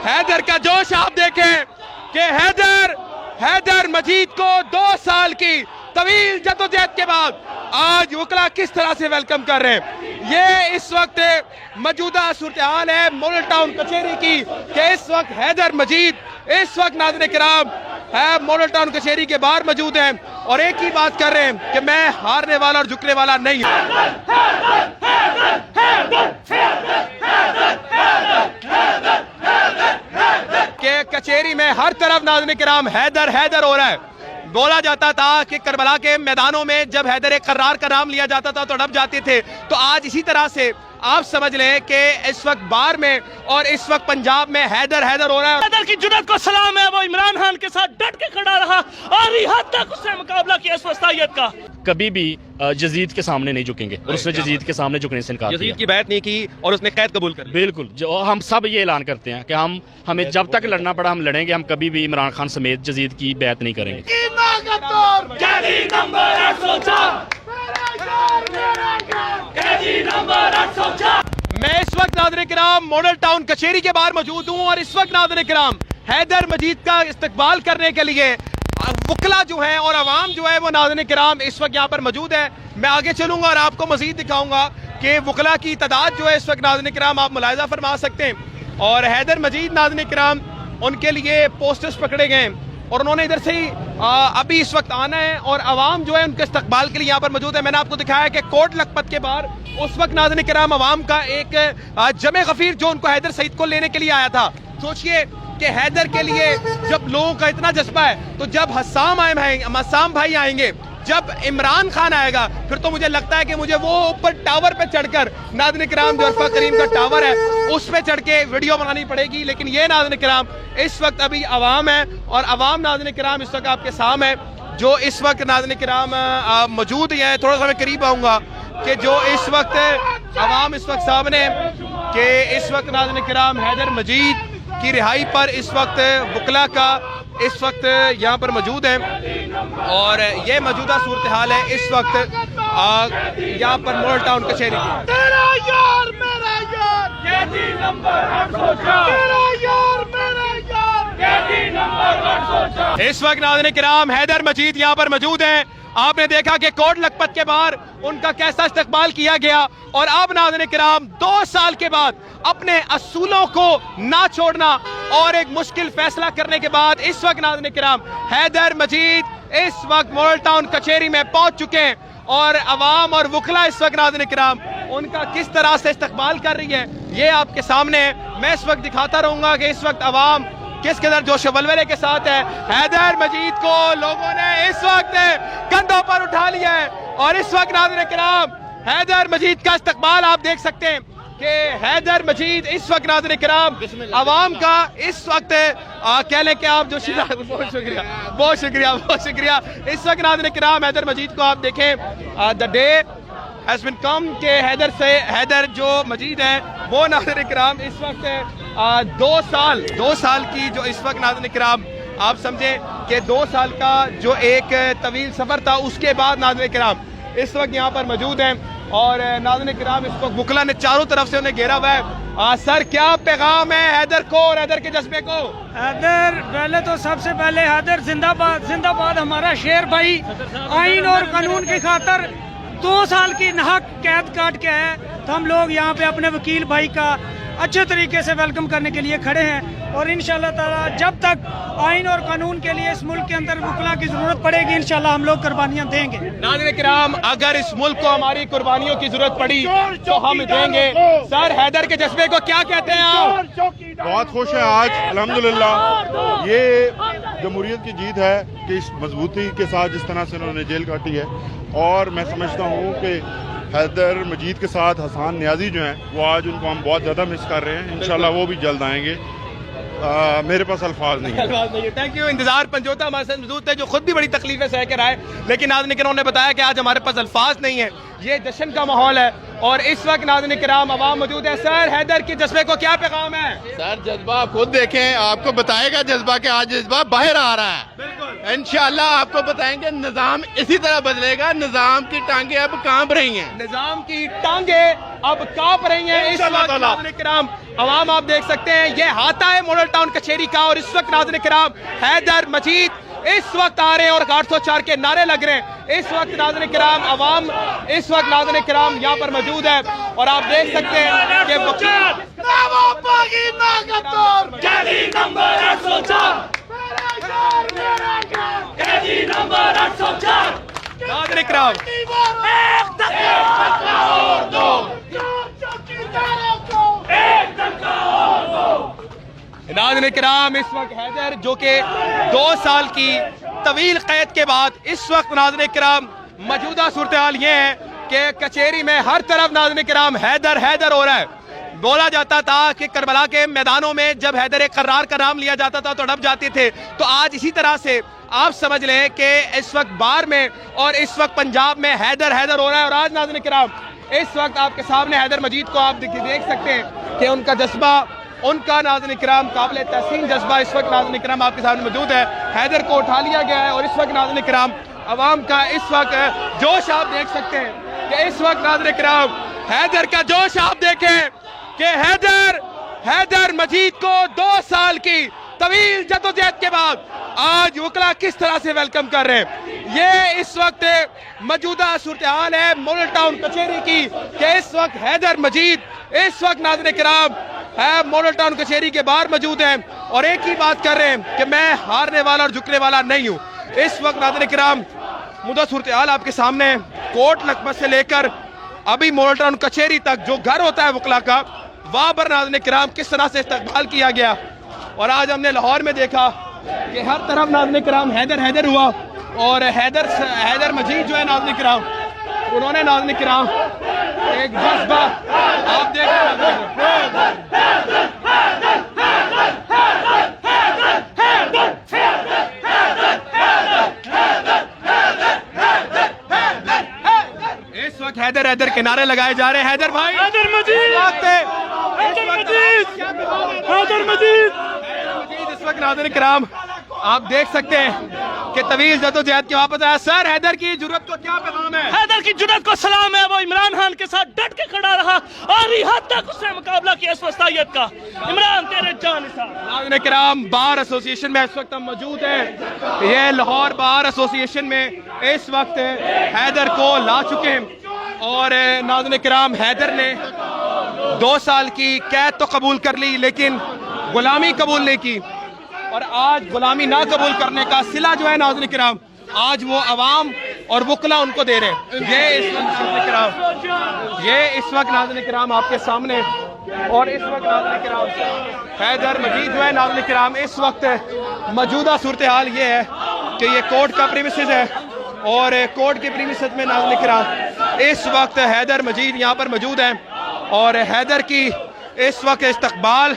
हैदर का जोश आप देखें कि हैदर मजीद को 2 साल की तवील जद्दोजहद के बाद आज वकला किस तरह से वेलकम कर रहे हैं। ये इस वक्त मौजूदा सूरत हाल है मॉडल टाउन कचहरी की कि इस वक्त हैदर मजीद इस वक्त नाज़रीन किराम है मॉडल टाउन कचहरी के बाहर मौजूद हैं और एक ही बात कर रहे हैं कि मैं हारने वाला और झुकने वाला नहीं हूं। कि कचहरी में हर तरफ नाज़रीन किराम हैदर हो रहा है। बोला जाता था कि करबला के मैदानों में जब हैदर कर्रार का नाम लिया जाता था तो डब जाते थे, तो आज इसी तरह से आप समझ लें कि इस वक्त बार में और इस वक्त पंजाब में हैदर हो रहा है। हैदर की जुर्रत को सलाम है, वो इमरान खान के साथ डट के खड़ा रहा और यहाँ तक उससे मुकाबला किया इस वस्तायत का। कभी भी यजीद के सामने नहीं झुकेंगे और उसने यजीद के सामने झुकने से इनकार यजीद की बैत नहीं की और उसने कैद कबूल कर ली। बिल्कुल, जो हम सब ये ऐलान करते हैं कि हमें जब तक लड़ना पड़ा हम लड़ेंगे, हम कभी भी इमरान खान समेत यजीद की बैत नहीं करेंगे। मैं इस वक्त नाज़रीन किराम मॉडल टाउन कचहरी के बाहर मौजूद हूँ और इस वक्त नाज़रीन किराम हैदर मजीद का इस्तकबाल करने के लिए वकला जो है और अवाम जो है वो नाज़रीन किराम इस वक्त यहाँ पर मौजूद है। मैं आगे चलूंगा और आपको मजीद दिखाऊंगा कि वकला की तादाद जो है इस वक्त नाज़रीन किराम आप मुलाहिज़ा फरमा सकते हैं। और हैदर मजीद नाज़रीन किराम उनके लिए पोस्टर्स पकड़े गए और उन्होंने इधर से ही अभी इस वक्त आना है और अवाम जो है उनके इस्तकबाल के लिए यहाँ पर मौजूद है। मैंने आपको दिखाया कि कोट लखपत के बाहर उस वक्त नाज़रीन किराम अवाम का एक जमे गफीर जो उनको हैदर सईद को लेने के लिए आया था। सोचिए कि हैदर के लिए जब लोगों का इतना जज्बा है तो जब हसाम भाई आएंगे, जब इमरान खान आएगा, फिर तो मुझे लगता है कि मुझे वो ऊपर टावर पे चढ़कर नाज़रीन किराम जो अरफा करीम का टावर है उस पे चढ़ के वीडियो बनानी पड़ेगी। लेकिन ये नाज़रीन किराम इस वक्त अभी अवाम है और अवाम नाज़रीन किराम इस वक्त आपके सामने है जो इस वक्त नाज़रीन किराम मौजूद है। थोड़ा सा मैं करीब आऊँगा कि जो इस वक्त अवाम इस वक्त सामने कि इस वक्त नाज़रीन किराम हैदर मजीद की रिहाई पर इस वक्त वकला का इस वक्त यहाँ पर मौजूद है और ये मौजूदा सूरत हाल है इस वक्त यहाँ पर मॉडल टाउन कचहरी की। इस वक्त नाज़रीन किराम हैदर मजीद यहाँ पर मौजूद हैं। आपने देखा कि कोट लखपत के बाहर उनका कैसा इस्तकबाल किया गया और अब नाज़रीन किराम 2 साल के बाद अपने असूलों को ना छोड़ना और एक मुश्किल फैसला करने के बाद इस वक्त नाज़रीन किराम हैदर मजीद इस वक्त मॉडल टाउन कचहरी में पहुंच चुके हैं और अवाम और वकला इस वक्त नाज़रीन किराम उनका किस तरह से इस्तकबाल कर रही है ये आपके सामने है। मैं इस वक्त दिखाता रहूंगा कि इस वक्त अवाम किस कदर जोश वलवले के साथ है। हैदर मजीद को लोगों ने इस वक्त कंधों पर उठा लिया है और इस वक्त नाज़रीन किराम हैदर मजीद का इस्तकबाल आप देख सकते हैं कि हैदर मजीद इस वक्त नाज़रीन किराम अवाम का इस वक्त कह लें कि आप जो बहुत शुक्रिया इस वक्त नाज़रीन किराम हैदर मजीद को आप देखें the day has been come के हैदर जो मजीद है वो नाज़रीन किराम इस वक्त 2 साल की जो इस वक्त नाज़रीन किराम आप समझें कि 2 साल का जो एक तवील सफ़र था उसके बाद नाज़रीन किराम इस वक्त यहाँ पर मौजूद हैं और नाज़रीन किराम इस वक्त वकला ने चारों तरफ से उन्हें घेरा हुआ है। सर क्या पैगाम है हैदर को और हैदर के जज्बे को? हैदर पहले तो सबसे पहले हैदर जिंदाबाद हमारा शेर भाई आइन और कानून की खातर 2 साल की नाहक कैद काट के है तो हम लोग यहाँ पे अपने वकील भाई का अच्छे तरीके से वेलकम करने के लिए खड़े हैं और इंशाल्लाह ताला जब तक आइन और कानून के लिए इस मुल्क के अंदर वकला की जरूरत पड़ेगी इंशाल्लाह हम लोग कुर्बानियां देंगे। नाज़रीन किराम अगर इस मुल्क को हमारी कुर्बानियों की जरूरत पड़ी तो हम देंगे। सर हैदर के जज्बे को क्या कहते हैं आप? बहुत खुश है आज अल्हम्दुलिल्लाह ये जमहूरियत की जीत है कि इस मजबूती के साथ जिस तरह से उन्होंने जेल काटी है और मैं समझता हूँ कि हैदर मजीद के साथ हसन नियाजी जो हैं वो आज उनको हम बहुत ज़्यादा मिस कर रहे हैं। इंशाल्लाह वो भी जल्द आएंगे। मेरे पास अल्फाज नहीं है। Thank you. इंतजार पंजोता हमारे साथ मौजूद थे जो खुद भी बड़ी तकलीफें सह कर आए लेकिन नाज़रीन किराम ने बताया कि आज हमारे पास अल्फाज नहीं है। ये जश्न का माहौल है और इस वक्त नाज़रीन किराम अवाम मौजूद है। सर हैदर के जज्बे को क्या पैगाम है? सर जज्बा आप खुद देखें, आपको बताएगा जज्बा कि आज जज्बा बाहर आ रहा है। इंशाल्लाह आपको बताएंगे निजाम इसी तरह बदलेगा। निजाम की टांगे अब कांप रही हैं। निजाम की टांगे अब कांप रही हैं। इस वक्त नाज़रीन किराम عوام آپ دیکھ سکتے ہیں یہ ہاتھا ہے ماڈل ٹاؤن کچہری کا، اور اس وقت ناظرین کرام حیدر مجید اس وقت آ رہے ہیں اور 804 کے نعرے لگ رہے ہیں. اس وقت ناظرین کرام عوام اس وقت ناظرین کرام یہاں پر موجود ہے اور آپ دیکھ سکتے ہیں کہ ناظرین کرام ناظرین کرام اس وقت حیدر جو کہ 2 سال کی طویل قید کے بعد اس وقت ناظرین کرام موجودہ صورتحال یہ ہے کہ کچہری میں ہر طرف ناظرین کرام حیدر حیدر ہو رہا ہے. بولا جاتا تھا کہ کربلا کے میدانوں میں جب حیدر قرار کا نام لیا جاتا تھا تو ڈب جاتے تھے، تو آج اسی طرح سے آپ سمجھ لیں کہ اس وقت بار میں اور اس وقت پنجاب میں حیدر حیدر ہو رہا ہے. اور آج ناظرین کرام اس وقت آپ کے سامنے حیدر مجید کو آپ دیکھ سکتے ہیں کہ ان کا جذبہ، ان کا ناظرین کرام قابل تحسین جذبہ اس وقت ناظرین کرام آپ کے سامنے موجود ہے. حیدر کو اٹھا لیا گیا ہے اور اس وقت ناظرین کرام عوام کا اس وقت جوش آپ دیکھ سکتے ہیں کہ اس وقت ناظرین کرام حیدر کا جوش آپ دیکھیں کہ حیدر مجید کو 2 سال کی طویل جدوجہد کے بعد آج وکلا کس طرح سے ویلکم کر رہے ہیں. یہ اس وقت موجودہ صورتحال ہے ماڈل ٹاؤن کچہری کی کہ اس وقت حیدر مجید اس وقت ناظرین کرام ماڈل ٹاؤن کچہری کے باہر موجود ہیں اور ایک ہی بات کر رہے ہیں کہ میں ہارنے والا اور جھکنے والا نہیں ہوں. اس وقت ناظرین کرام موجودہ صورتحال آپ کے سامنے کوٹ لکھپت سے لے کر ابھی ماڈل ٹاؤن کچہری تک جو گھر ہوتا ہے وکلا کا، وہاں پر ناظرین کرام کس طرح سے استقبال کیا گیا. اور آج ہم نے لاہور میں دیکھا کہ ہر طرف ناظرین کرام حیدر حیدر ہوا اور حیدر مجید جو ہے ناظرین کرام انہوں نے ناظرین کرام ایک جذبہ آپ دیکھ رہے اس وقت حیدر کے نعرے لگائے جا رہے ہیں. حیدر بھائی، حیدر مجید اس وقت ناظرین کرام آپ دیکھ سکتے ہیں کہ طویل جدوجہد کے واپس آیا. سر حیدر کی جرأت کو کیا پیغام ہے؟ حیدر کی جرأت کو سلام ہے، وہ عمران خان کے ساتھ ڈٹ کے کھڑا رہا اور حد تک اس نے مقابلہ کیا اس وسطیت کا. عمران تیرے جان نثار. ناظرین کرام بار ایسوسی ایشن میں اس وقت ہم موجود ہیں. یہ لاہور بار ایسوسی ایشن میں اس وقت حیدر کو لا چکے ہیں اور ناظرین کرام حیدر نے 2 سال کی قید تو قبول کر لی لیکن غلامی قبول نہیں کی، اور آج غلامی نہ قبول کرنے کا صلہ جو ہے ناظرین کرام آج وہ عوام اور وکلا ان کو دے رہے ہیں. یہ اس وقت ناظرین کرام آپ کے سامنے اور اس وقت ناظرین کرام حیدر مجید جو ہے ناظرین کرام اس وقت موجودہ صورتحال یہ ہے کہ یہ کورٹ کا پریمیسز ہے اور کورٹ کے پریمیسز میں ناظرین کرام اس وقت حیدر مجید یہاں پر موجود ہیں اور حیدر کی اس وقت استقبال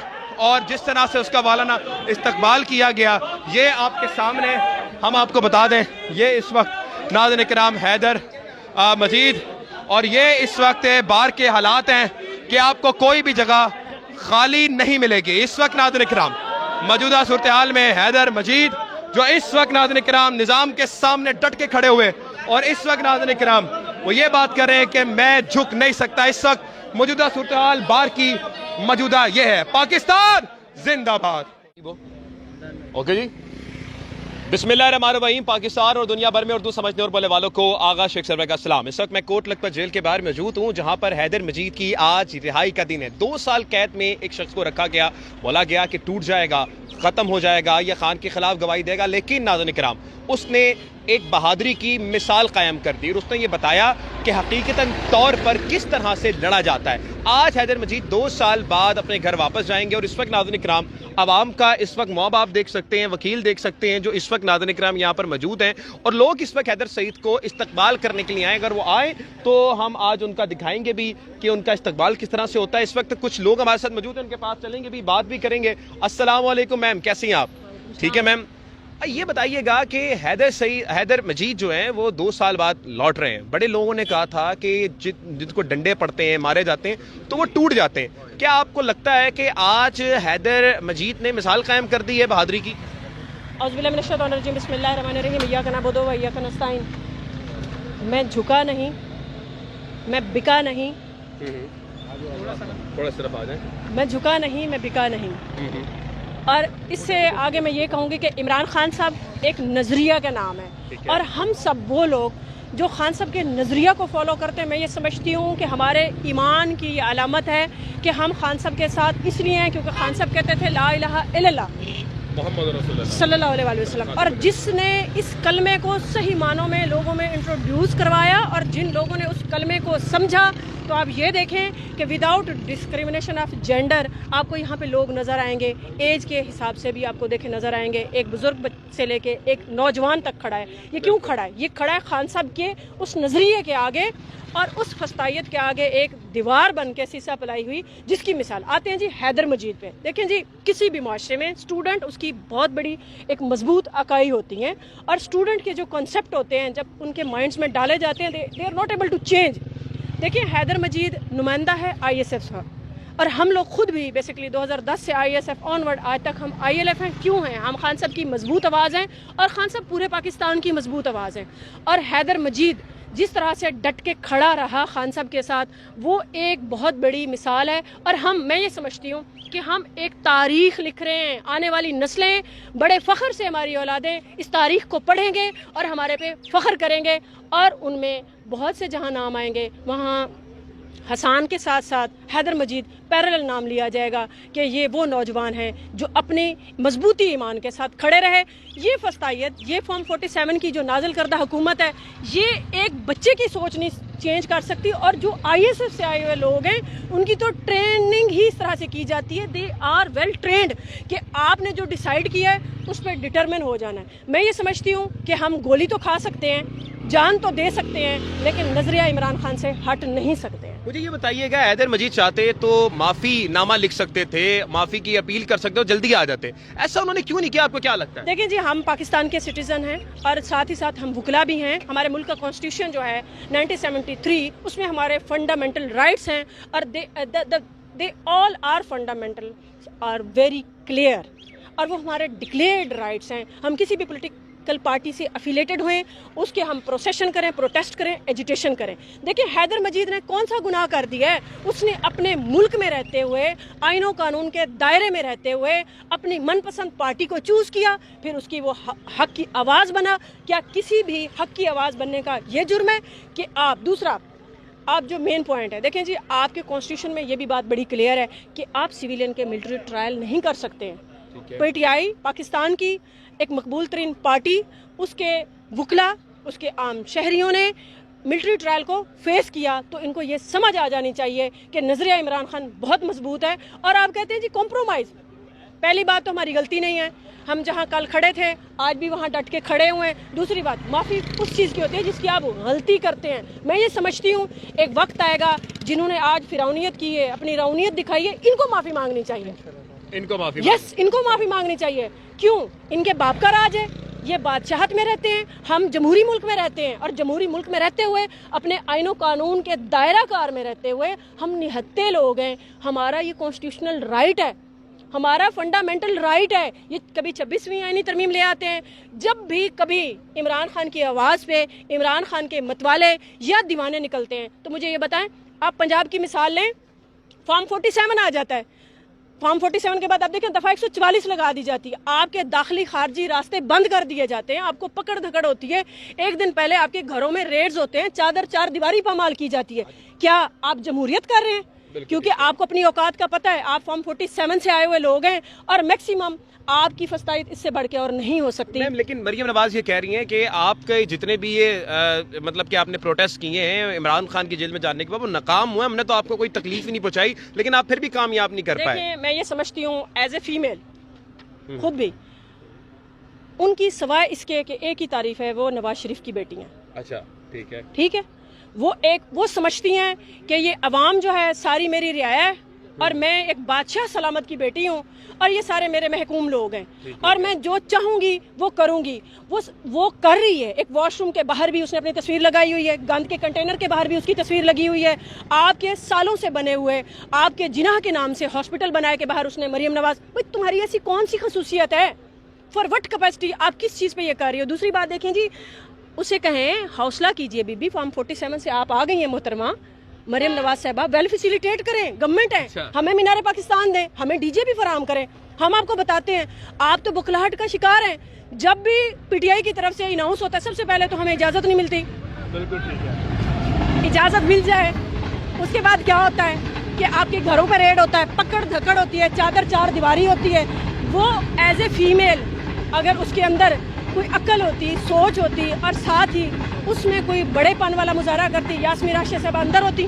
اور جس طرح سے اس کا والانہ استقبال کیا گیا یہ آپ کے سامنے ہم آپ کو بتا دیں. یہ اس وقت ناظرین کرام حیدر مجید اور یہ اس وقت بار کے حالات ہیں کہ آپ کو کوئی بھی جگہ خالی نہیں ملے گی. اس وقت ناظرین کرام موجودہ صورتحال میں حیدر مجید جو اس وقت ناظرین کرام نظام کے سامنے ڈٹ کے کھڑے ہوئے اور اس وقت ناظرین کرام وہ یہ بات کر رہے ہیں کہ میں جھک نہیں سکتا. اس وقت موجودہ صورتحال بار کی موجودہ یہ ہے. پاکستان زندہ باد. اوکے جی، بسم اللہ الرحمن الرحیم. پاکستان اور دنیا بھر میں اردو سمجھنے اور بولنے والوں کو آغا شیخ سرور کا سلام. اس وقت میں کوٹ لکھپت جیل کے باہر موجود ہوں جہاں پر حیدر مجید کی آج رہائی کا دن ہے. 2 سال قید میں ایک شخص کو رکھا گیا، بولا گیا کہ ٹوٹ جائے گا، ختم ہو جائے گا، یہ خان کے خلاف گواہی دے گا، لیکن ناظرین کرام اس نے ایک بہادری کی مثال قائم کر دی اور اس نے یہ بتایا کہ حقیقتاً طور پر کس طرح سے لڑا جاتا ہے. آج حیدر مجید 2 سال بعد اپنے گھر واپس جائیں گے اور اس وقت ناظرین کرام عوام کا اس وقت موب آپ دیکھ سکتے ہیں، وکیل دیکھ سکتے ہیں جو اس وقت ناظرین کرام یہاں پر موجود ہیں اور لوگ اس وقت حیدر سعید کو استقبال کرنے کے لیے آئے. اگر وہ آئیں تو ہم آج ان کا دکھائیں گے بھی کہ ان کا استقبال کس طرح سے ہوتا ہے. اس وقت کچھ لوگ ہمارے ساتھ موجود ہیں، ان کے پاس چلیں گے بھی، بات بھی کریں گے. السلام علیکم میم، کیسی ہیں آپ؟ ٹھیک ہے میم. یہ بتائیے گا کہ حیدر مجید جو ہیں وہ 2 سال بعد لوٹ رہے ہیں. بڑے لوگوں نے کہا تھا کہ جن کو ڈنڈے پڑتے ہیں، مارے جاتے ہیں تو وہ ٹوٹ جاتے ہیں. کیا آپ کو لگتا ہے کہ آج حیدر مجید نے مثال قائم کر دی ہے بہادری کی؟ اعوذ باللہ من الشیطان الرجیم، بسم اللہ الرحمن الرحیم، ایاک نعبد و ایاک نستعین. میں جھکا نہیں، میں بکا نہیں، थोड़ा सिर्फ आ जाए। मैं झुका नहीं, मैं बिका नहीं। और इससे आगे मैं ये कहूँगी कि इमरान खान साहब एक नज़रिया का नाम है, और हम सब वो लोग जो खान साहब के नज़रिया को फॉलो करते हैं, मैं ये समझती हूँ कि हमारे ईमान की ये अलामत है कि हम खान साहब के साथ इसलिए हैं क्योंकि खान साहब कहते थे ला इलाहा इल्लल्लाह मोहम्मद रसूलुल्लाह सल्लल्लाहु अलैहि वसल्लम, और जिसने इस कलमे को सही मानों में लोगों में इंट्रोड्यूस करवाया, और जिन लोगों ने उस कलमे को समझा, तो आप ये देखें कि विदाउट डिस्क्रिमिनेशन ऑफ जेंडर आपको यहाँ पे लोग नज़र आएंगे, एज के हिसाब से भी आपको देखे नज़र आएंगे, एक बुज़ुर्ग से लेके एक नौजवान तक खड़ा है। ये क्यों खड़ा है? ये खड़ा है खान साहब के उस नज़रिए के आगे और उस फस्तायत के आगे एक दीवार बन के शीशा पलाई हुई, जिसकी मिसाल आते हैं जी हैदर मजीद पे। देखें जी, किसी भी माशरे में स्टूडेंट उसकी बहुत बड़ी एक मजबूत अकाई होती हैं, और स्टूडेंट के जो कॉन्सेप्ट होते हैं जब उनके माइंड्स में डाले जाते हैं, they are not able to change. देखिए, हैदर मजीद नुमाइंदा है ISF का, और हम लोग खुद भी बेसिकली 2010 से ISF ऑनवर्ड आज तक हम ILF हैं। क्यों हैं? हम खान साहब की मजबूत आवाज़ हैं, और खान साहब पूरे पाकिस्तान की मजबूत आवाज़ हैं। और हैदर मजीद जिस तरह से डट के खड़ा रहा खान साहब के साथ, वो एक बहुत बड़ी मिसाल है। और मैं ये समझती हूँ कि हम एक तारीख़ लिख रहे हैं, आने वाली नस्लें बड़े फ़ख्र से, हमारी औलादें इस तारीख़ को पढ़ेंगे और हमारे पे फ़ख्र करेंगे, और उनमें बहुत से जहाँ नाम आएंगे वहाँ हसान के साथ साथ हैदर मजीद पैरेलल नाम लिया जाएगा कि ये वो नौजवान हैं जो अपनी मजबूती ईमान के साथ खड़े रहे। ये फस्तायत, ये फॉर्म 47 की जो नाजिल करदा हुकूमत है, ये एक बच्चे की सोच नहीं चेंज कर सकती, और जो ISF से आए हुए लोग हैं उनकी तो ट्रेनिंग ही इस तरह से की जाती है, दे आर वेल ट्रेंड, कि आपने जो डिसाइड किया है उस पर डिटरमिन हो जाना है। मैं ये समझती हूँ कि हम गोली तो खा सकते हैं, जान तो दे सकते हैं, लेकिन नजरिया इमरान खान से हट नहीं सकते हैं। मुझे ये बताइएगा, हैदर मजीद चाहते तो माफ़ी नामा लिख सकते थे, माफ़ी की अपील कर सकते हो, जल्दी आ जाते, ऐसा उन्होंने क्यों नहीं किया? आपको क्या लगता है? देखिए जी, हम पाकिस्तान के सिटीज़न हैं, और साथ ही साथ हम वुकला भी हैं। हमारे मुल्क का कॉन्स्टिट्यूशन जो है 1973, उसमें हमारे फंडामेंटल राइट्स हैं, और they all are fundamental are very clear, और वो हमारे डिक्लेयर्ड राइट्स हैं। हम किसी भी पोलिटिकल पार्टी से अफिलेटेड हुए, उसके हम प्रोसेशन करें, प्रोटेस्ट करें, एजिटेशन करें। देखिए, हैदर मजीद ने कौन सा गुनाह कर दिया है? उसने अपने मुल्क में रहते हुए, आईनो कानून के दायरे में रहते हुए, अपनी मनपसंद पार्टी को चूज़ किया, फिर उसकी वो हक की आवाज़ बना। क्या किसी भी हक की आवाज़ बनने का ये जुर्म है कि दूसरा आप जो मेन पॉइंट है, देखें जी, आपके कॉन्स्टिट्यूशन में ये भी बात बड़ी क्लियर है कि आप सिविलियन के मिलिट्री ट्रायल नहीं कर सकते हैं। PTI पाकिस्तान की एक मकबूल तरीन पार्टी, उसके वुकला, उसके आम शहरियों ने मिलिट्री ट्रायल को फेस किया, तो इनको ये समझ आ जानी चाहिए कि नजरिया इमरान खान बहुत मजबूत है। और आप कहते हैं जी कॉम्प्रोमाइज़, पहली बात तो हमारी गलती नहीं है, हम जहाँ कल खड़े थे आज भी वहाँ डट के खड़े हुए हैं। दूसरी बात, माफ़ी उस चीज़ की होती है जिसकी आप गलती करते हैं। मैं ये समझती हूँ एक वक्त आएगा जिन्होंने आज फिरौनियत की है, अपनी रौनियत दिखाई है, इनको माफ़ी मांगनी चाहिए, इनको माफ़ी इनको माफ़ी मांगनी चाहिए। क्यों? इनके बाप का राज है, ये बादशाहत में रहते हैं, हम जमहूरी मुल्क में रहते हैं, और जमहूरी मुल्क में रहते हुए, अपने आईनो कानून के दायरा कार में रहते हुए हम निहत्ते लोग हैं। हमारा ये कॉन्स्टिट्यूशनल राइट है, हमारा फंडामेंटल राइट है। ये कभी 26वीं आईनी तरमीम ले आते हैं, जब भी कभी इमरान खान की आवाज़ पे इमरान खान के मतवाले या दीवाने निकलते हैं, तो मुझे ये बताएं, आप पंजाब की मिसाल लें, फॉर्म 47 आ जाता है, फॉर्म 47 के बाद आप देखें दफ़ा 144 लगा दी जाती है, आपके दाखिली खारजी रास्ते बंद कर दिए जाते हैं, आपको पकड़ धकड़ होती है, एक दिन पहले आपके घरों में रेड्स होते हैं, चादर चार दीवारी पामाल की जाती है। क्या आप जमहूरियत कर रहे हैं? क्योंकि आपको अपनी औकात का पता है, आप फॉर्म 47 से आए हुए लोग हैं, और मैक्सिमम आपकी फस्तायत इससे बढ़ के और नहीं हो सकती। मैम, लेकिन मरियम नवाज ये कह रही हैं कि आपके जितने भी ये मतलब कि आपने प्रोटेस्ट किए हैं इमरान खान की जेल में जाने के बाद, वो नाकाम हुए, हमने तो आपको कोई तकलीफ ही नहीं पहुंचाई, लेकिन आप फिर भी कामयाब नहीं कर पाए। मैं ये समझती हूँ एज ए फीमेल खुद भी, उनकी सवाए इसके कि एक ही तारीफ है, वो नवाज शरीफ की बेटी हैं। अच्छा, ठीक है, वो समझती हैं कि ये अवाम जो है सारी मेरी रियाया है, और मैं एक बादशाह सलामत की बेटी हूँ, और ये सारे मेरे महकूम लोग हैं, और मैं जो चाहूँगी वो करूँगी। वो कर रही है। एक वॉशरूम के बाहर भी उसने अपनी तस्वीर लगाई हुई है, गंद के कंटेनर के बाहर भी उसकी तस्वीर लगी हुई है, आपके सालों से बने हुए, आपके जिनाह के नाम से हॉस्पिटल बनाए के बाहर उसने, मरियम नवाज, भाई तुम्हारी ऐसी कौन सी खसूसियत है? For what capacity? आप किस चीज़ पर यह कर रही हो? दूसरी बात देखें जी, उसे कहें हौसला कीजिए बीबी, फॉर्म 47 से आप आ गई हैं मोहतरमा, मरियम नवाज साहबा वेल फैसिलिटेट करें, गवर्नमेंट है, हमें मीनार पाकिस्तान दें, हमें डीजे भी फराहम करें, हम आपको बताते हैं। आप तो बुखलाहट का शिकार हैं, जब भी पीटीआई की तरफ से अनाउंस होता है सबसे पहले तो हमें इजाज़त नहीं मिलती। बिल्कुल ठीक है, इजाज़त मिल जाए उसके बाद क्या होता है कि आपके घरों पर रेड होता है, पकड़ धकड़ होती है, चादर चार दीवारी होती है। वो एज ए फीमेल अगर उसके अंदर कोई अक्ल होती, सोच होती और साथ ही उसमें कोई बड़ेपन वाला मुजाहरा करती, यास्मीन राशिद साहब अंदर होती,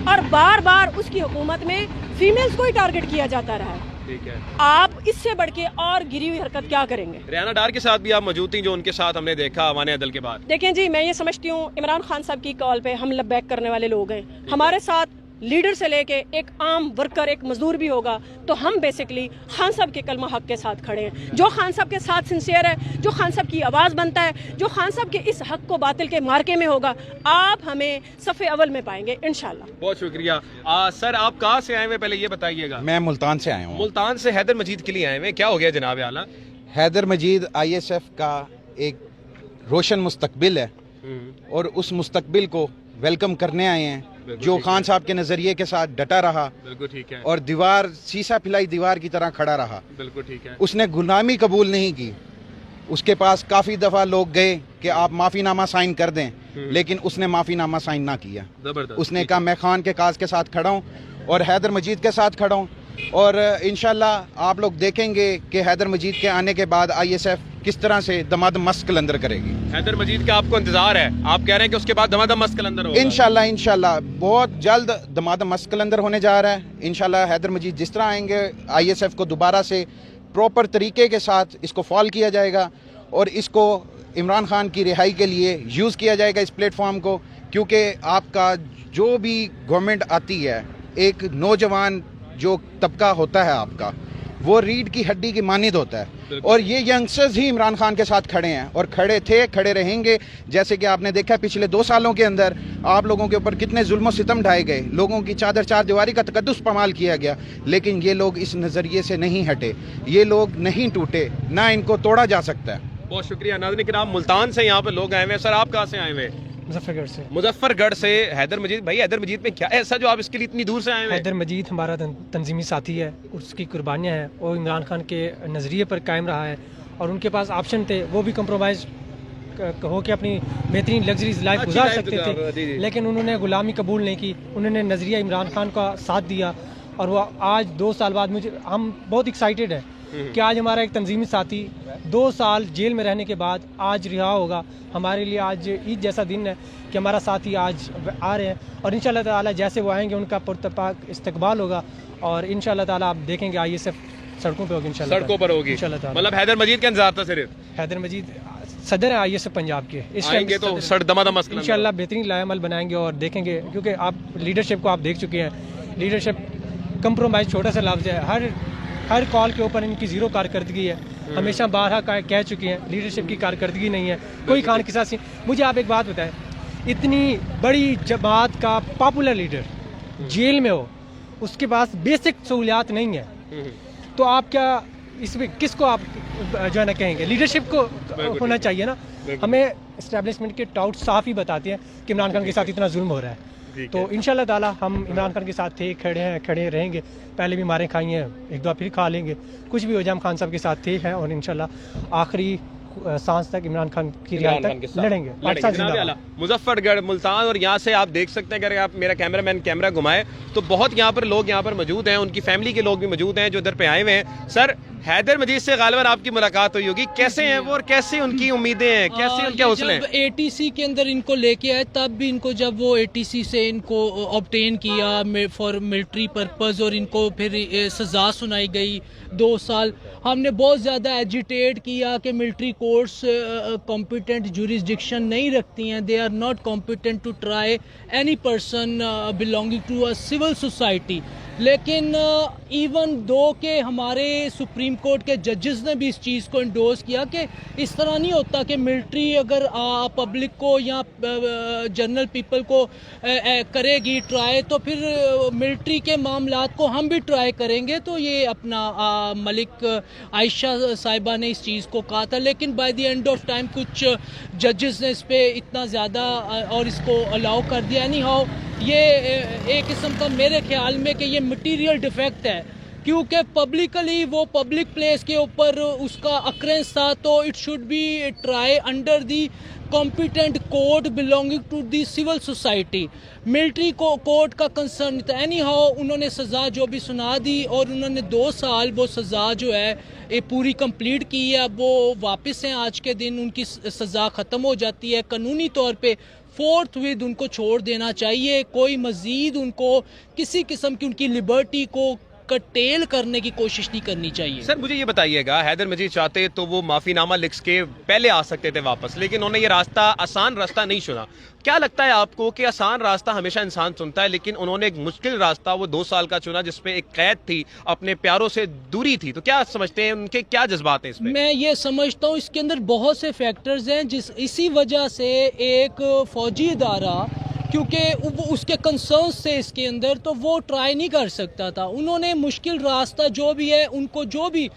और बार बार उसकी हुकूमत में फीमेल्स को ही टारगेट किया जाता रहा है। ठीक है, आप इससे बढ़ के और गिरी हुई हरकत क्या करेंगे? रियाना डार के साथ भी आप मौजूद थी, जो उनके साथ हमने देखा अवान अदल के बाद। देखें जी, मैं ये समझती हूँ इमरान खान साहब की कॉल पे हम लबैक करने वाले लोग हैं। हमारे साथ लीडर से लेके एक आम वर्कर, एक मजदूर भी होगा, तो हम बेसिकली खान साहब के कलमा हक के साथ खड़े हैं। जो खान साहब के साथ सिंसियर है, जो खान साहब की आवाज़ बनता है, जो खान साहब के इस हक को बातिल के मार्के में होगा, आप हमें सफ़े अव्वल में पाएंगे इंशाल्लाह। बहुत शुक्रिया। सर आप कहाँ से आए हुए, पहले ये बताइएगा। मैं मुल्तान से आया हूँ। मुल्तान से हैदर मजीद के लिए आए हुए, क्या हो गया जनाब आला? हैदर मजीद ISF का एक रोशन मुस्तकबिल है और उस मुस्तकबिल को वेलकम करने आए हैं, जो खान साहब के नज़रिए के साथ डटा रहा। बिल्कुल ठीक है। और दीवार, शीशा पिलाई दीवार की तरह खड़ा रहा। बिल्कुल ठीक है। उसने गुलामी कबूल नहीं की। उसके पास काफ़ी दफ़ा लोग गए कि आप माफ़ीनामा साइन कर दें, लेकिन उसने माफ़ीनामा साइन ना किया। जबरदस्त। उसने कहा मैं खान के काज के साथ खड़ा हूँ और हैदर मजीद के साथ खड़ा हूँ, और इंशाल्लाह आप लोग देखेंगे कि हैदर मजीद के आने के बाद ISF किस तरह से दमादम मस्त कलंदर करेगी। हैदर मजीद का आपको इंतजार है, आप कह रहे हैं कि उसके बाद दमादम मस्त कलंदर होगा। इंशाल्लाह बहुत जल्द दमादम मस्त कलंदर होने जा रहा है। इंशाल्लाह हैदर मजीद जिस तरह आएंगे, ISF को दोबारा से प्रॉपर तरीके के साथ इसको फॉल किया जाएगा और इसको इमरान खान की रिहाई के लिए यूज़ किया जाएगा इस प्लेटफॉर्म को, क्योंकि आपका जो भी गवर्नमेंट आती है, एक नौजवान जो तबका होता है आपका, वो रीढ़ की हड्डी की मानिद होता है, और ये यंगस्टर्स ही इमरान खान के साथ खड़े हैं और खड़े थे, खड़े रहेंगे। जैसे कि आपने देखा पिछले 2 सालों के अंदर आप लोगों के ऊपर कितने जुल्म सितम ढाए गए, लोगों की चादर चार दीवारी का तकद्दुस पमाल किया गया, लेकिन ये लोग इस नज़रिए से नहीं हटे, ये लोग नहीं टूटे, ना इनको तोड़ा जा सकता है। बहुत शुक्रिया। नाज़रीन किराम, मुल्तान से यहाँ पे लोग आए हुए हैं। सर आप कहाँ से आए हुए? मुजफ्फरगढ़ से। मुजफ्फरगढ़ से। हैदर मजीद भाई, हैदर मजीद में क्या है ऐसा जो आप इसके लिए इतनी दूर से आए हुए? हैदर मजीद हमारा तंजीमी साथी है, उसकी कुर्बानियाँ हैं, वो इमरान खान के नज़रिए पर कायम रहा है और उनके पास ऑप्शन थे, वो भी कंप्रोमाइज़ हो के अपनी बेहतरीन लग्जरीज लाइफ गुजार सकते थे, लेकिन उन्होंने गुलामी कबूल नहीं की। उन्होंने नज़रिया इमरान खान का साथ दिया और वो आज 2 साल बाद हम बहुत एक्साइटेड हैं कि आज हमारा एक तंजीमी साथी 2 साल जेल में रहने के बाद आज रिहा होगा। हमारे लिए आज ईद जैसा दिन है कि हमारा साथी आज आ रहे हैं और इंशाल्लाह ताला जैसे वो आएंगे उनका पुरतपाक इस्तकबाल होगा और इंशाल्लाह ताला आप देखेंगे ISF सड़कों पे होगी, इंशाल्लाह सड़कों पर होगी इंशाल्लाह ताला। मतलब हैदर मजीद का इंतजार था सिर्फ? हैदर मजीद सदर है ISF पंजाब के, इस आएंगे तो दमादम मस्त इंशाल्लाह बेहतरीन लायामल बनाएंगे और देखेंगे, क्योंकि आप लीडरशिप को आप देख चुके हैं, लीडरशिप कंप्रोमाइज़ छोटा सा लफ्ज़ है, हर कॉल के ऊपर इनकी ज़ीरो कारकर्दगी है, हमेशा बारहा कह चुके हैं, लीडरशिप की कारकर्दगी नहीं है, कोई खान के साथ। मुझे आप एक बात बताएं, इतनी बड़ी जमात का पॉपुलर लीडर जेल में हो, उसके पास बेसिक सहूलियात नहीं है, तो आप क्या इसमें किसको आप जो है ना कहेंगे? लीडरशिप को होना चाहिए ना। हमें इस्टेब्लिशमेंट के टाउट साफ ही बताते हैं कि इमरान खान के साथ इतना जुल्म हो रहा है, तो इंशाल्लाह ताला हम इमरान खान के साथ थे, खड़े हैं, खड़े रहेंगे। पहले भी मारें खाई हैं, एक दो फिर खा लेंगे, कुछ भी हो जाए हम खान साहब के साथ थे हैं और इंशाल्लाह आखिरी सांस तक इमरान खान की रिहाई तक लड़ेंगे। मुजफ्फरगढ़, मुल्तान, और यहाँ से आप देख सकते हैं, अगर आप मेरा कैमरामैन कैमरा घुमाए तो बहुत यहाँ पर लोग यहाँ पर मौजूद हैं, उनकी फैमिली के लोग भी मौजूद हैं जो इधर पे आए हुए हैं। सर हैदर मजीद से गालिबन आपकी मुलाकात हुई होगी, कैसे हैं वो और कैसे उनकी उम्मीदें हैं, कैसे उनके हौसले हैं? ATC के अंदर इनको लेके आए तब भी इनको, जब वो ATC से इनको ऑब्टेन किया फॉर मिलिट्री पर्पस और इनको फिर सज़ा सुनाई गई 2 साल, हमने बहुत ज़्यादा एजिटेट किया कि मिलिट्री कोर्ट्स कॉम्पिटेंट जुरिसडिक्शन नहीं रखती हैं, they are not competent to try any person belonging to a civil society. लेकिन इवन दो के हमारे सुप्रीम कोर्ट के जजेस ने भी इस चीज़ को इंडोर्स किया कि इस तरह नहीं होता कि मिलिट्री अगर पब्लिक को या जनरल पीपल को करेगी ट्राई, तो फिर मिलिट्री के मामलात को हम भी ट्राई करेंगे। तो ये अपना मलिक आयशा साहिबा ने इस चीज़ को कहा था, लेकिन by the end of time कुछ जजेस ने इस पर इतना ज़्यादा और इसको अलाउ कर दिया। एनी हाउ یہ ایک قسم کا میرے خیال میں کہ یہ مٹیریل ڈیفیکٹ ہے، کیونکہ پبلکلی وہ پبلک پلیس کے اوپر اس کا اکرنس تھا، تو it should be try under the competent code belonging to the civil society. Military code کا کنسرن تھا. اینی ہاؤ انہوں نے سزا جو بھی سنا دی اور انہوں نے 2 سال وہ سزا جو ہے یہ پوری کمپلیٹ کی ہے. اب وہ واپس ہیں، آج کے دن ان کی سزا ختم ہو جاتی ہے. قانونی طور پہ فورتھ ود ان کو چھوڑ دینا چاہیے. کوئی مزید ان کو کسی قسم کی ان کی لبرٹی کو کٹیل کرنے کی کوشش نہیں کرنی چاہیے. سر مجھے یہ بتائیے گا، حیدر مجید چاہتے تو وہ معافی نامہ لکھ کے پہلے آ سکتے تھے واپس، لیکن انہوں نے یہ راستہ، آسان راستہ نہیں چنا. کیا لگتا ہے آپ کو کہ آسان راستہ ہمیشہ انسان چنتا ہے، لیکن انہوں نے ایک مشکل راستہ وہ 2 سال کا چنا جس پہ ایک قید تھی، اپنے پیاروں سے دوری تھی؟ تو کیا سمجھتے ہیں، ان کے کیا جذبات ہیں اس پہ؟ میں یہ سمجھتا ہوں اس کے اندر بہت سے فیکٹرز ہیں، اسی وجہ سے ایک فوجی ادارہ، کیونکہ اس کے کنسرنس تھے اس کے اندر، تو وہ ٹرائی نہیں کر سکتا تھا. انہوں نے مشکل راستہ جو بھی ہے، ان کو جو بھی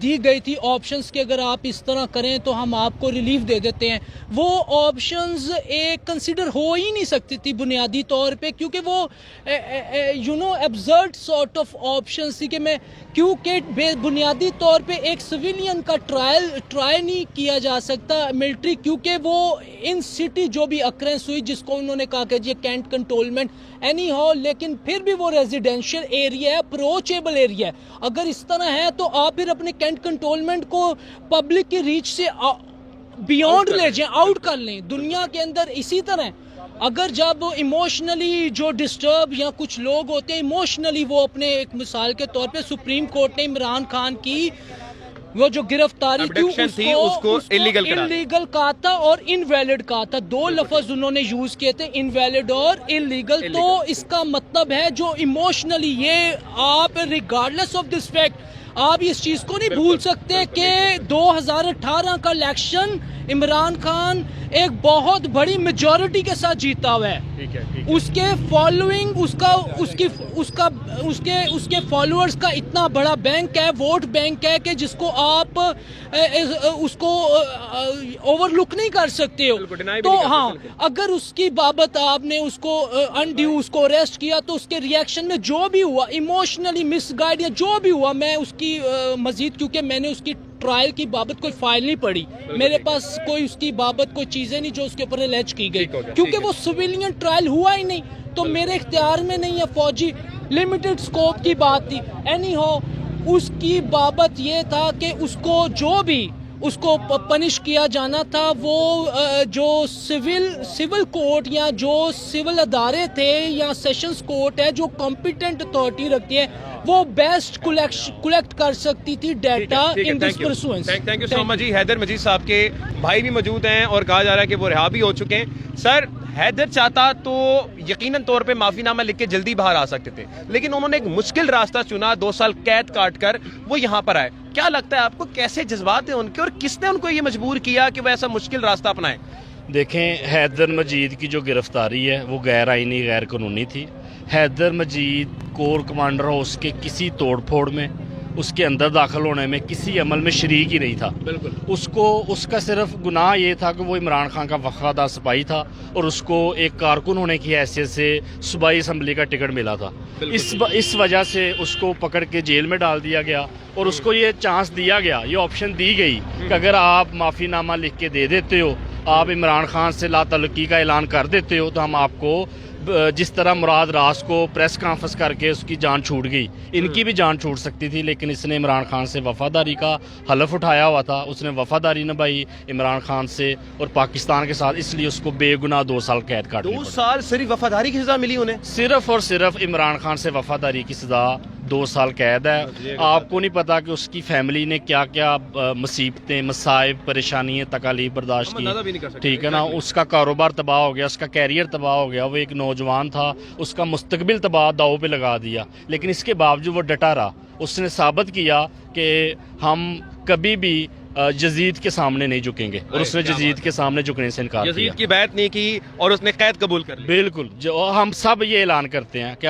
دی گئی تھی آپشنز کہ اگر آپ اس طرح کریں تو ہم آپ کو ریلیف دے دیتے ہیں، وہ آپشنز ایک کنسیڈر ہو ہی نہیں سکتی تھی بنیادی طور پہ، کیونکہ وہ ایبزرڈ سارٹ آف آپشنز تھی. کہ میں کیونکہ بنیادی طور پہ ایک سویلین کا ٹرائی نہیں کیا جا سکتا ملٹری، کیونکہ وہ ان سٹی جو بھی اکرنس ہوئی جس کو انہوں نے کہا کہ یہ کینٹ کنٹرولمنٹ اینی ہاؤ، لیکن پھر بھی وہ ریزیڈینشیل ایریا ہے، اپروچیبل ایریا ہے. اگر اس طرح ہے تو آپ پھر اپنے کینٹ کنٹرولمنٹ کو پبلک کی ریچ سے بیونڈ لے جائیں، آؤٹ کر لیں. دنیا کے اندر اسی طرح اگر جب ایموشنلی جو ڈسٹرب یا کچھ لوگ ہوتے ہیں ایموشنلی، وہ اپنے ایک مثال کے طور پہ سپریم کورٹ نے عمران خان کی وہ جو گرفتاری تھی اس کو انلیگل کہا تھا اور انویلڈ کہا تھا. 2 لفظ انہوں نے یوز کیے تھے، انویلڈ اور انلیگل. تو اس کا مطلب ہے جو ایموشنلی، یہ آپ ریگارڈلیس آف دس فیکٹ آپ اس چیز کو نہیں بھول سکتے کہ 2018 کا الیکشن عمران خان ایک بہت بڑی میجورٹی کے ساتھ جیتا ہوا ہے. اس کے فالوئنگ، اس کے فالوورز کا اتنا بڑا بینک ہے، ووٹ بینک ہے، کہ جس کو آپ اس کو اوور لک نہیں کر سکتے ہو. تو ہاں، اگر اس کی بابت آپ نے اس کو انڈیو اس کو اریسٹ کیا تو اس کے ریئیکشن میں جو بھی ہوا، ایموشنلی مس گائیڈ یا جو بھی ہوا، میں اس کی مزید، کیونکہ میں نے اس کی ٹرائل کی بابت کوئی فائل نہیں پڑی، میرے پاس کوئی اس کی بابت کوئی چیزیں نہیں جو اس کے اوپر الیج کی گئی، کیونکہ وہ سویلین ٹرائل ہوا ہی نہیں، تو میرے اختیار میں نہیں ہے. فوجی لمیٹڈ سکوپ کی بات تھی. اینی ہاؤ اس کی بابت یہ تھا کہ اس کو جو بھی اس کو پنش کیا جانا تھا، وہ جو سول کورٹ یا جو سول ادارے تھے یا سیشنز کورٹ ہے جو کمپیٹنٹ اتھارٹی رکھتی ہے، وہ بیسٹ کلیکٹ کر سکتی تھی data in this persons. Thank you so much جی. حیدر مجید صاحب کے بھائی بھی موجود ہیں اور کہا جا رہا ہے کہ وہ رہا بھی ہو چکے ہیں. سر حیدر چاہتا تو یقیناً طور پہ معافی نامہ لکھ کے جلدی باہر آ سکتے تھے، لیکن انہوں نے ایک مشکل راستہ چنا، 2 سال قید کاٹ کر وہ یہاں پر آئے. کیا لگتا ہے آپ کو، کیسے جذبات ہیں ان کے اور کس نے ان کو یہ مجبور کیا کہ وہ ایسا مشکل راستہ اپنائیں؟ دیکھیں، حیدر مجید کی جو گرفتاری ہے وہ غیر آئینی، غیر قانونی تھی. حیدر مجید کور کمانڈر ہاؤس کے کسی توڑ پھوڑ میں، اس کے اندر داخل ہونے میں، کسی عمل میں شریک ہی نہیں تھا. بالکل. اس کا صرف گناہ یہ تھا کہ وہ عمران خان کا وفادار سپاہی تھا اور اس کو ایک کارکن ہونے کی حیثیت سے صوبائی اسمبلی کا ٹکٹ ملا تھا. اس وجہ سے اس کو پکڑ کے جیل میں ڈال دیا گیا اور اس کو یہ چانس دیا گیا، یہ آپشن دی گئی کہ اگر آپ معافی نامہ لکھ کے دے دیتے ہو، آپ عمران خان سے لا تعلقی کا اعلان کر دیتے ہو، تو ہم آپ کو جس طرح مراد راس کو پریس کانفرنس کر کے اس کی جان چھوٹ گئی، ان کی بھی جان چھوٹ سکتی تھی. لیکن اس نے عمران خان سے وفاداری کا حلف اٹھایا ہوا تھا، اس نے وفاداری نبھائی عمران خان سے اور پاکستان کے ساتھ، اس لیے اس کو بے گناہ 2 سال قید کاٹنی پڑی. 2 سال صرف وفاداری کی سزا ملی انہیں؟ صرف اور صرف عمران خان سے وفاداری کی سزا 2 سال قید ہے. آپ کو نہیں پتا کہ اس کی فیملی نے کیا کیا مصیبتیں، مصائب، پریشانیاں، تکالیف برداشت کی. ٹھیک ہے نا، اس کا کاروبار تباہ ہو گیا، اس کا کیریئر تباہ ہو گیا، وہ ایک نوجوان تھا، اس کا مستقبل تباہ داؤ پہ لگا دیا. لیکن اس کے باوجود وہ ڈٹا رہا، اس نے ثابت کیا کہ ہم کبھی بھی یزید کے سامنے نہیں جھکیں گے، اور اس نے یزید کے سامنے جھکنے سے انکار کیا. یزید کی بیعت نہیں کی اور اس نے قید قبول کر لی. بالکل. جو ہم سب یہ اعلان کرتے ہیں کہ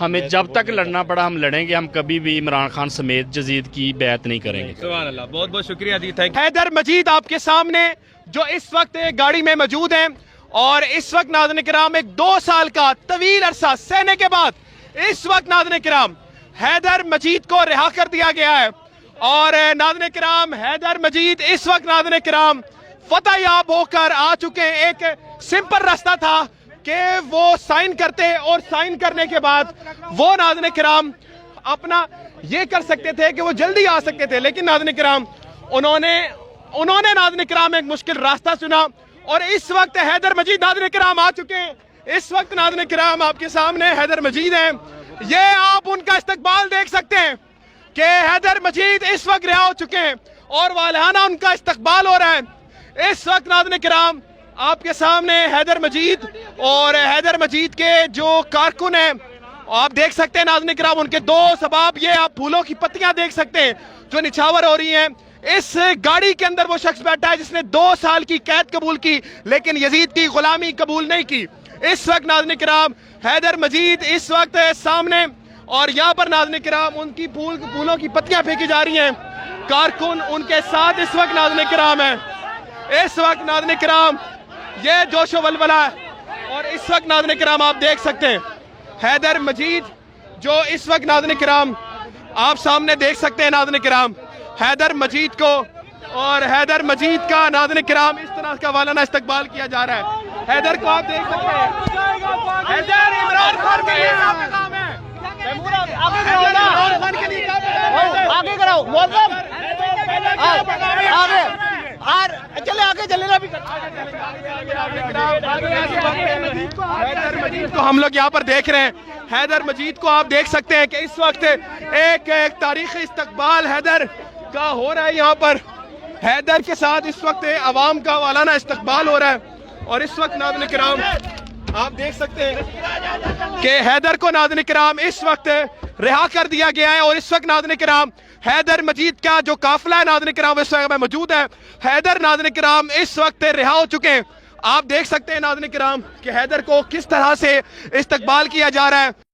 ہمیں جب تک لڑنا پڑا ہم لڑیں گے، ہم کبھی بھی عمران خان سمیت یزید کی بیعت نہیں کریں گے. سبحان اللہ. بہت بہت شکریہ جی. حیدر مجید آپ کے سامنے جو اس وقت گاڑی میں موجود ہیں، اور اس وقت ناظرین کرام ایک 2 سال کا طویل عرصہ سہنے کے بعد اس وقت ناظرین کرام حیدر مجید کو رہا کر دیا گیا ہے. اور ناظرین کرام حیدر مجید اس وقت ناظرین کرام فتح یاب ہو کر آ چکے ہیں. ایک سمپل راستہ تھا کہ وہ سائن کرتے اور سائن کرنے کے بعد وہ ناظرین کرام اپنا یہ کر سکتے تھے کہ وہ جلدی آ سکتے تھے, لیکن ناظرین کرام انہوں نے ناظرین کرام ایک مشکل راستہ چنا. اور اس وقت حیدر مجید ناظرین کرام آ چکے ہیں. اس وقت ناظرین کرام آپ کے سامنے حیدر مجید ہیں. یہ آپ ان کا استقبال دیکھ سکتے ہیں کہ حیدر مجید اس وقت رہا ہو چکے ہیں اور والہانہ ان کا استقبال ہو رہا ہے. اس وقت ناظرین کرام آپ کے سامنے حیدر مجید اور حیدر مجید کے جو کارکن ہیں آپ دیکھ سکتے ہیں ناظرین کرام, ان کے 2 سباب, یہ آپ پھولوں کی پتیاں دیکھ سکتے ہیں جو نچھاور ہو رہی ہیں. اس گاڑی کے اندر وہ شخص بیٹھا ہے جس نے 2 سال کی قید قبول کی لیکن یزید کی غلامی قبول نہیں کی. اس وقت ناظرین کرام حیدر مجید اس وقت سامنے, اور یہاں پر ناظرین کرام ان کی پھولوں کی پتیاں پھینکی جا رہی ہیں. کارکن ان کے ساتھ اس وقت ناظرین کرام ہیں. اس وقت ناظرین کرام یہ جوش و ولولہ ہے. اور اس وقت ناظرین کرام آپ دیکھ سکتے ہیں حیدر مجید جو اس وقت ناظرین کرام آپ سامنے دیکھ سکتے ہیں ناظرین کرام حیدر مجید کو, اور حیدر مجید کا ناظرین کرام اس طرح کا والانہ استقبال کیا جا رہا ہے. حیدر کو آپ دیکھ سکتے ہیں, حیدر عمران خان کے لیے کیا پیغام ہے؟ آگے کراؤ موظم آگے چلے آگے چلے بھی. حیدر مجید کو ہم لوگ یہاں پر دیکھ رہے ہیں. حیدر مجید کو آپ دیکھ سکتے ہیں کہ اس وقت ایک تاریخی استقبال حیدر کا ہو رہا ہے. یہاں پر حیدر کے ساتھ اس وقت عوام کا والانہ استقبال ہو رہا ہے. اور اس وقت ناظرین کرام آپ دیکھ سکتے ہیں کہ حیدر کو ناظرین کرام اس وقت رہا کر دیا گیا ہے. اور اس وقت ناظرین کرام حیدر مجید کا جو قافلہ ہے ناظرین کرام اس وقت میں موجود ہے. حیدر ناظرین کرام اس وقت رہا ہو چکے ہیں. آپ دیکھ سکتے ہیں ناظرین کرام کہ حیدر کو کس طرح سے استقبال کیا جا رہا ہے.